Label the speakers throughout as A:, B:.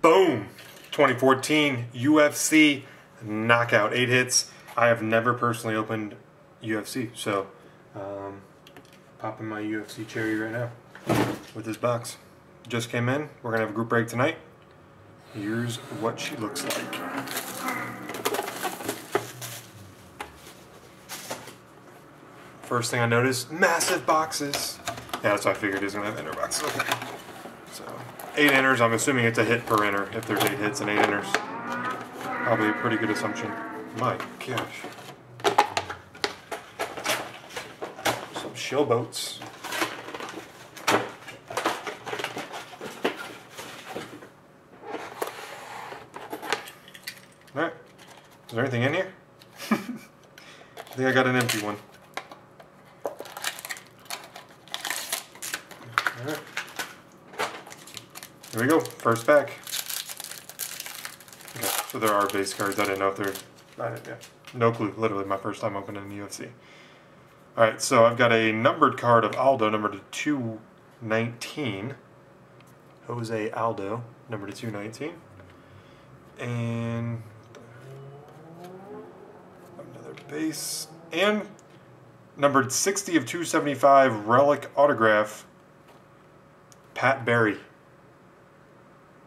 A: Boom! 2014 UFC knockout. 8 hits. I have never personally opened UFC, so popping my UFC cherry right now with this box. Just came in. We're going to have a group break tonight. Here's what she looks like. First thing I noticed, massive boxes. Yeah, that's what I figured it was going to have inner boxes. Okay. So, 8 inners. I'm assuming it's a hit per inner if there's 8 hits and 8 inners. Probably a pretty good assumption. My gosh. Some showboats. Alright. Is there anything in here? I think I got an empty one. Alright. Here we go. First pack. Okay, so there are base cards. I didn't know if they're... no clue. Literally my first time opening the UFC. Alright, so I've got a numbered card of Aldo, number to 219. Jose Aldo, number to 219. And... another base. And numbered 60 of 275 relic autograph, Pat Barry.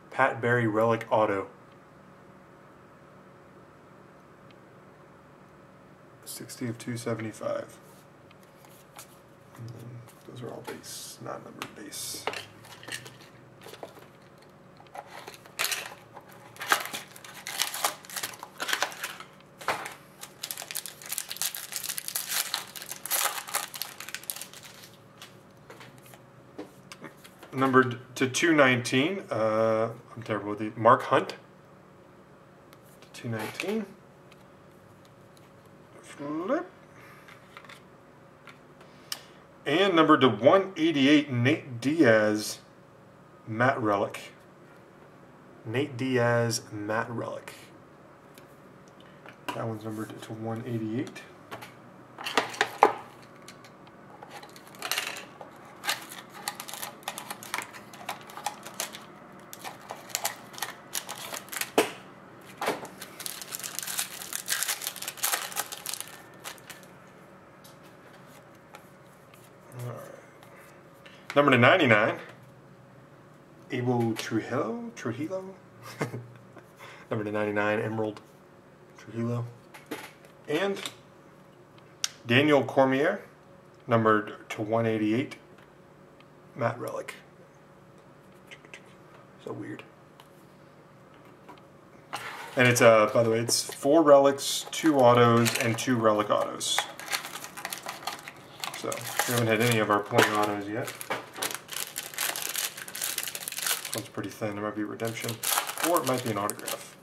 A: Pat Barry relic auto. 60 of 275. And then those are all base, not numbered base. Numbered to 219. I'm terrible with the Mark Hunt. To 219. Flip. And numbered to 188, Nate Diaz, matte relic. Nate Diaz, matte relic. That one's numbered to 188. Number to 99, Abel Trujillo? Number to 99, Emerald Trujillo. And Daniel Cormier, numbered to 188, matte relic. So weird. And it's, by the way, it's 4 relics, 2 autos, and 2 relic autos. So, we haven't had any of our point autos yet. This one's pretty thin. There might be a redemption, or it might be an autograph.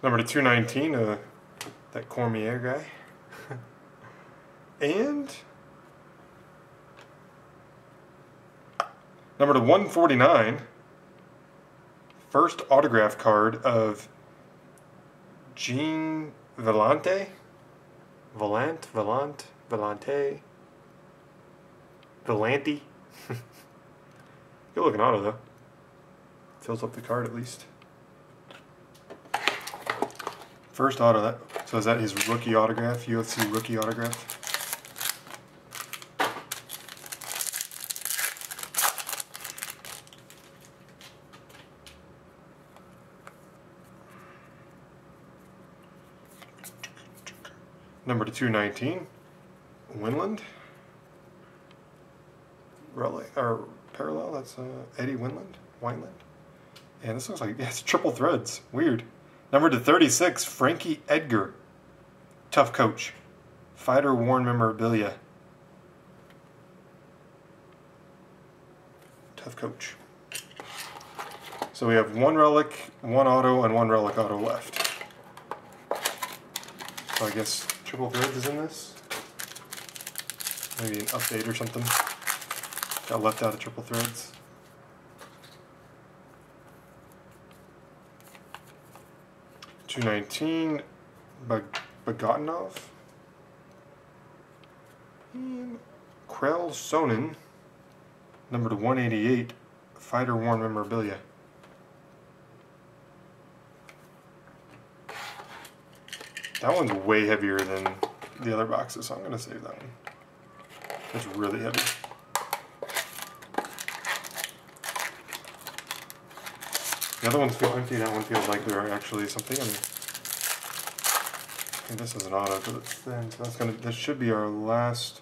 A: Number to 219, that Cormier guy. And number to 149, first autograph card of Jean Vellante. Vellante. Good looking auto though. Fills up the card at least. First auto. So is that his rookie autograph? UFC rookie autograph? Number to 219, Winland. Parallel, that's Eddie Wineland. And this looks like, yeah, it's triple threads. Weird. Number to 36, Frankie Edgar. Tough coach. Fighter worn memorabilia. Tough coach. So we have 1 relic, 1 auto, and 1 relic auto left. So I guess triple threads is in this. Maybe an update or something. Got left out of triple threads. $219 Bogdanov. And Krell Sonnen, number to 188, fighter worn memorabilia. That one's way heavier than the other boxes, so I'm going to save that one. It's really heavy. The other ones feel empty, that one feels like there are actually something in there. And this is an auto because it's thin, so this should be our last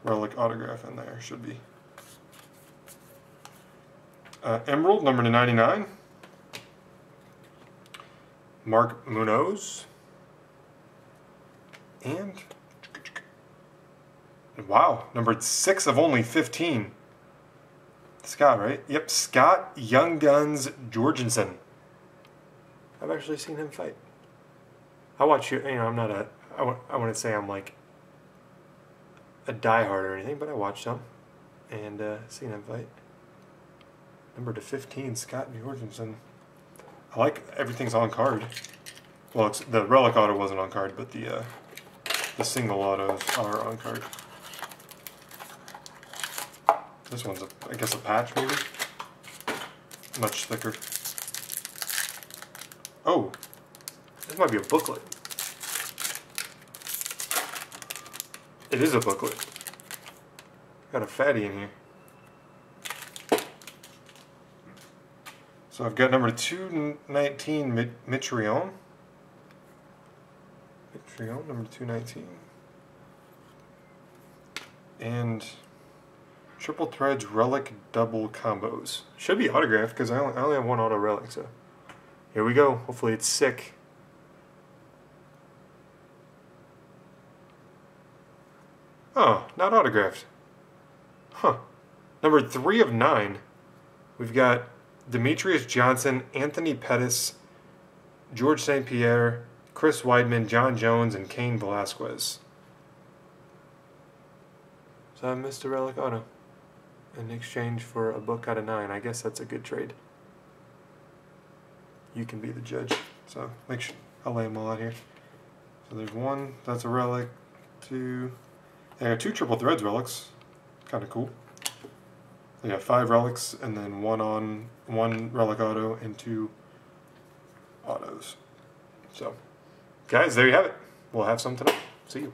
A: relic autograph in there, should be. Emerald, number to 99. Mark Munoz. And, wow, numbered 6 of only 15. Scott, right? Yep, Scott Young Guns Jorgensen. I've actually seen him fight. I watch you know, I'm not a, I wouldn't say I'm like a diehard or anything, but I watched him and seen him fight. Number to 15, Scott Jorgensen. I like everything's on card. Well, it's, the relic auto wasn't on card, but the single autos are on card. This one's, I guess, a patch, maybe? Much thicker. Oh! This might be a booklet. It is a booklet. Got a fatty in here. So I've got number 219, Mitrione. Mitrione, number 219. And Triple Threads Relic Double Combos. Should be autographed because I only have one auto relic, so here we go. Hopefully it's sick. Oh, not autographed. Huh. Number 3 of 9. We've got Demetrius Johnson, Anthony Pettis, George St. Pierre, Chris Weidman, John Jones, and Cain Velasquez. So I missed a relic auto in exchange for a book out of 9. I guess that's a good trade. You can be the judge. So make sure I'll lay them all out here. So there's 1, that's a relic. 2, there are 2 Triple Threads relics. Kind of cool. They got 5 relics and then 1 relic auto and 2 autos. So guys, there you have it. We'll have some tonight. See you.